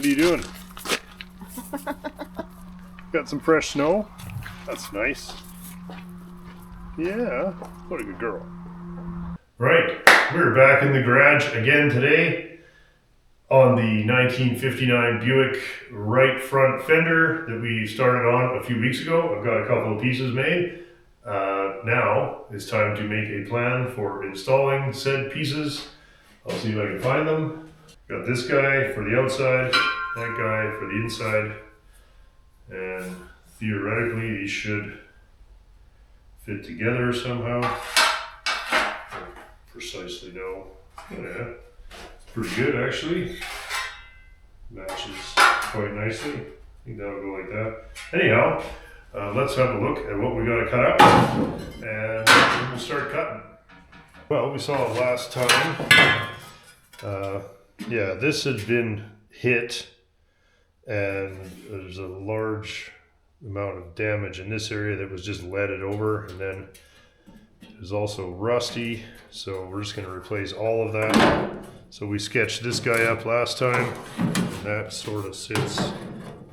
What are you doing? Got some fresh snow? That's nice. Yeah, what a good girl. Right, we're back in the garage again today on the 1959 Buick right front fender that we started on a few weeks ago. I've got a couple of pieces made. Now it's time to make a plan for installing said pieces. I'll see if I can find them. Got this guy for the outside, that guy for the inside, and theoretically these should fit together somehow. Don't precisely know. Yeah, it's pretty good actually. Matches quite nicely. I think that'll go like that. Anyhow, let's have a look at what we got to cut out, and then we'll start cutting. Well, we saw it last time. Yeah, this had been hit, and there's a large amount of damage in this area that was just leaded over, and then it was also rusty, so we're just going to replace all of that. So we sketched this guy up last time, and that sort of sits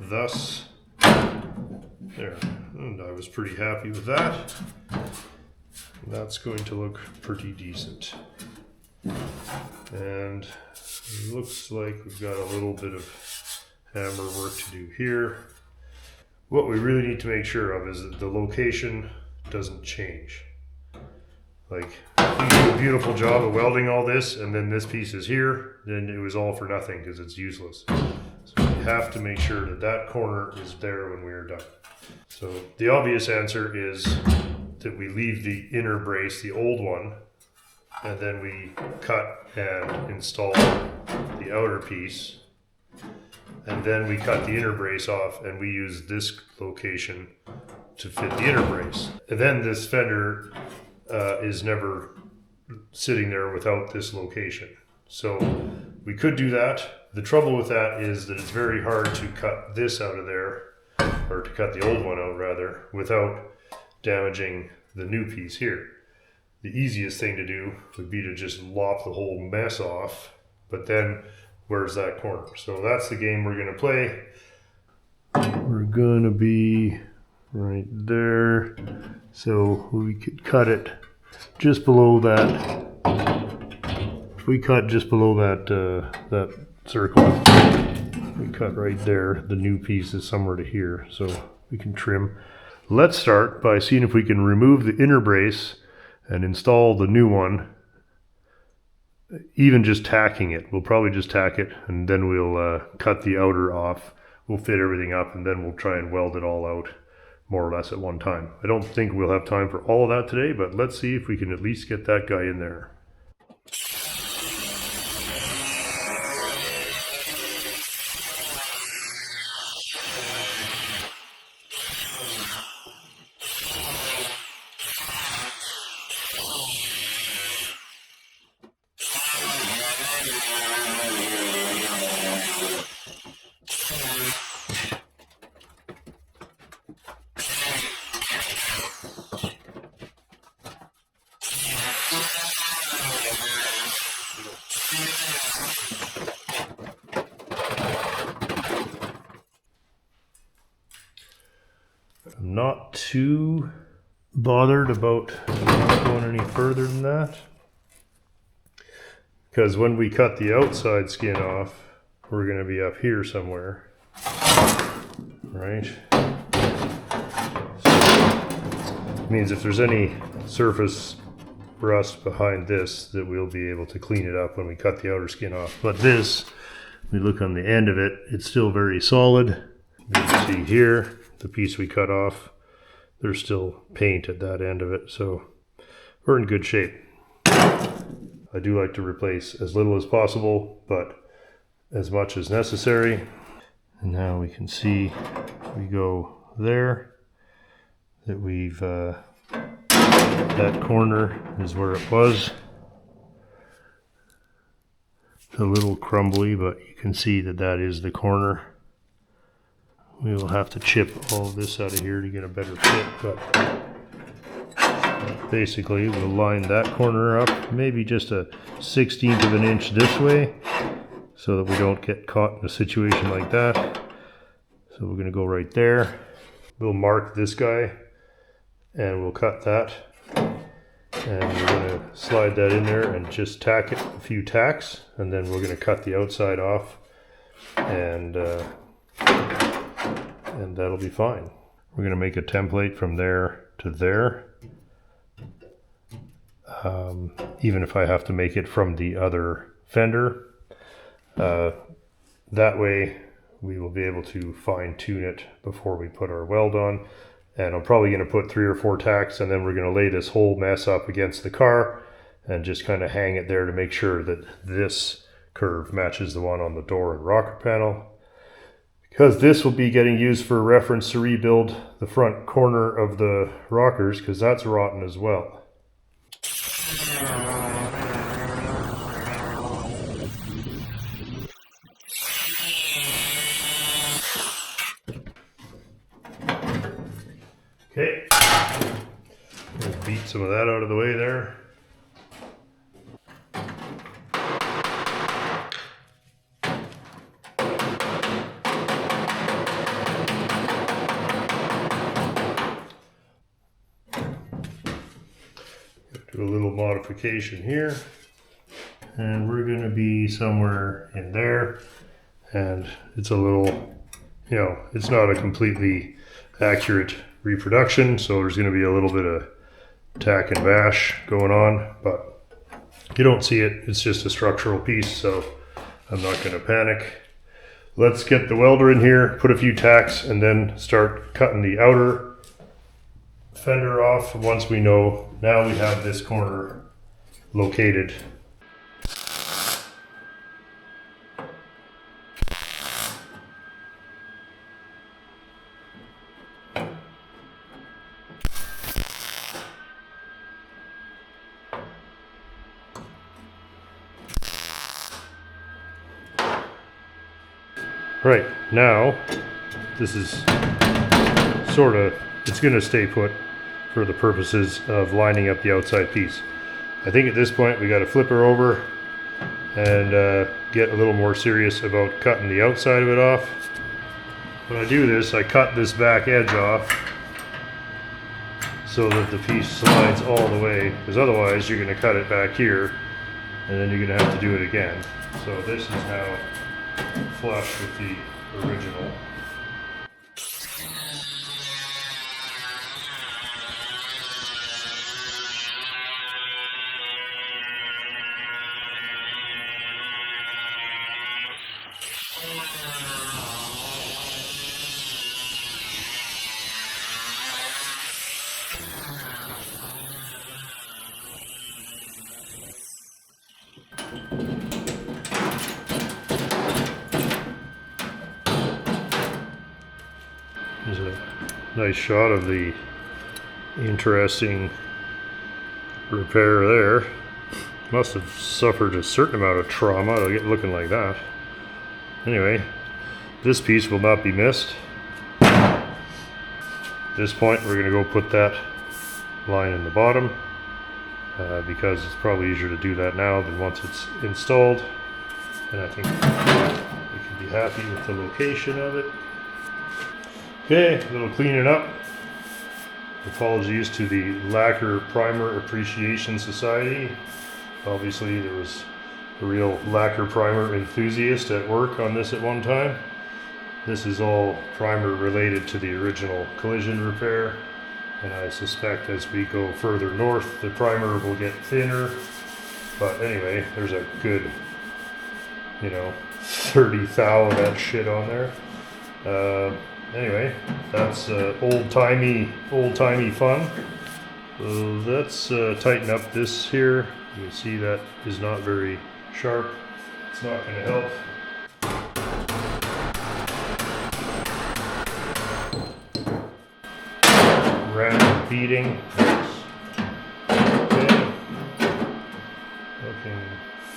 thus. There, and I was pretty happy with that. That's going to look pretty decent. And it looks like we've got a little bit of hammer work to do here. What we really need to make sure of is that the location doesn't change. Like, if you do a beautiful job of welding all this and then this piece is here, then it was all for nothing because it's useless. So we have to make sure that that corner is there when we are done. So the obvious answer is that we leave the inner brace, the old one, and then we cut and install the outer piece, and then we cut the inner brace off and we use this location to fit the inner brace. And then this fender is never sitting there without this location. So we could do that. The trouble with that is that it's very hard to cut this out of there, or to cut the old one out rather, without damaging the new piece here. The easiest thing to do would be to just lop the whole mess off, but then where's that corner? So that's the game we're going to play. We're going to be right there. So we could cut it just below that. If we cut just below that circle, we cut right there. The new piece is somewhere to here, so we can trim. Let's start by seeing if we can remove the inner brace and install the new one, even just tacking it. We'll probably just tack it, and then we'll cut the outer off. We'll fit everything up, and then we'll try and weld it all out more or less at one time. I don't think we'll have time for all of that today, but let's see if we can at least get that guy in there. I'm not too bothered about not going any further than that, because when we cut the outside skin off, we're going to be up here somewhere, right? So it means if there's any surface rust behind this, that we'll be able to clean it up when we cut the outer skin off. But this, we look on the end of it, it's still very solid. You can see here, the piece we cut off, there's still paint at that end of it, so we're in good shape. I do like to replace as little as possible, but as much as necessary. And now we can see, we go there, that we've, that corner is where it was. It's a little crumbly, but you can see that that is the corner. We will have to chip all of this out of here to get a better fit, but basically we'll line that corner up, maybe just a 1/16 of an inch this way, so that we don't get caught in a situation like that. So we're going to go right there. We'll mark this guy and we'll cut that. And we're going to slide that in there and just tack it a few tacks. And then we're going to cut the outside off and that'll be fine. We're going to make a template from there to there. Even if I have to make it from the other fender. That way we will be able to fine tune it before we put our weld on. And I'm probably going to put 3 or 4 tacks, and then we're going to lay this whole mess up against the car and just kind of hang it there to make sure that this curve matches the one on the door and rocker panel. Because this will be getting used for reference to rebuild the front corner of the rockers, because that's rotten as well. Okay, we'll beat some of that out of the way there. Do a little modification here, and we're going to be somewhere in there, and it's a little, you know, it's not a completely accurate reproduction, so there's going to be a little bit of tack and bash going on, but you don't see it. It's just a structural piece, so I'm not going to panic. Let's get the welder in here, put a few tacks, and then start cutting the outer fender off once we know now we have this corner located. Right, now this is sort of, it's going to stay put for the purposes of lining up the outside piece. I think at this point we got to flip her over and get a little more serious about cutting the outside of it off. When I do this, I cut this back edge off so that the piece slides all the way, because otherwise you're going to cut it back here and then you're going to have to do it again. So this is now flush with the original. There's a nice shot of the interesting repair there. Must have suffered a certain amount of trauma to get looking like that. Anyway, this piece will not be missed. At this point we're going to go put that line in the bottom because it's probably easier to do that now than once it's installed. And I think we can be happy with the location of it. Okay, a little cleaning up. Apologies to the Lacquer Primer Appreciation Society. Obviously there was a real lacquer primer enthusiast at work on this at one time. This is all primer related to the original collision repair, and I suspect as we go further north the primer will get thinner. But anyway, there's a good, 30 thou of that shit on there. Anyway, that's old-timey fun. So let's tighten up this here. You can see that is not very sharp. It's not going to help. Random beating. Okay. Looking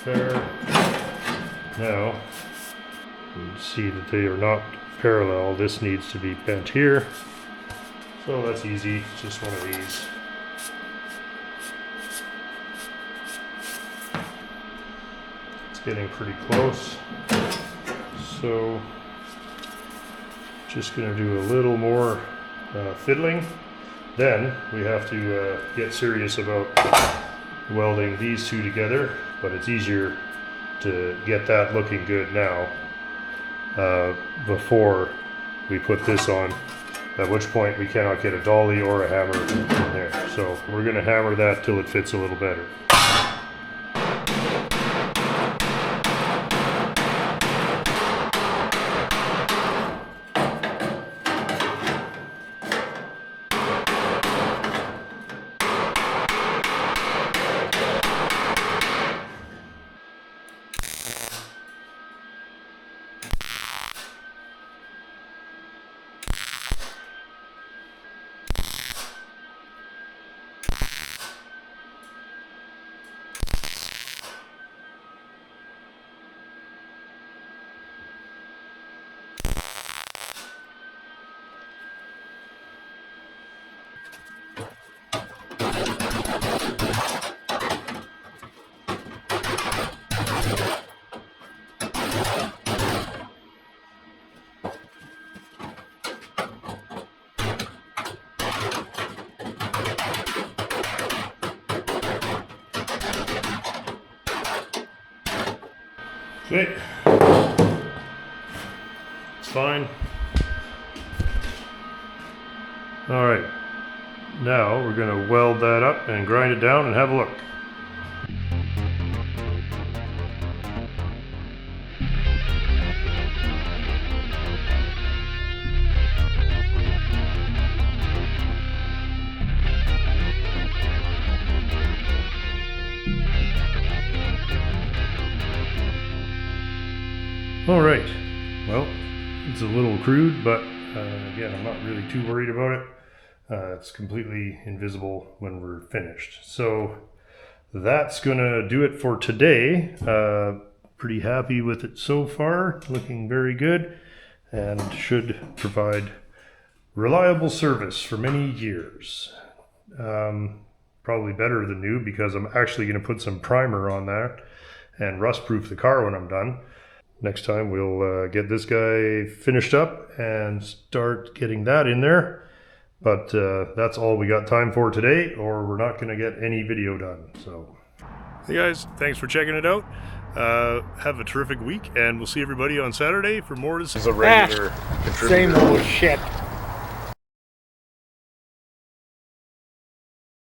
fair. Now, you can see that they are not parallel. This needs to be bent here. So that's easy. It's just one of these. It's getting pretty close. So just going to do a little more fiddling. Then we have to get serious about welding these two together, but it's easier to get that looking good now before we put this on, at which point we cannot get a dolly or a hammer in there. So we're going to hammer that till it fits a little better. Okay, it's fine. All right, now we're going to weld that up and grind it down and have a look. All right, well, it's a little crude, but again, I'm not really too worried about it. It's completely invisible when we're finished. So that's gonna do it for today. Pretty happy with it so far, looking very good, and should provide reliable service for many years. Probably better than new, because I'm actually gonna put some primer on that and rust-proof the car when I'm done. Next time we'll get this guy finished up and start getting that in there. But that's all we got time for today, or we're not going to get any video done. So, hey guys, thanks for checking it out. Have a terrific week, and we'll see everybody on Saturday for more. This is a regular contributor. Same old shit.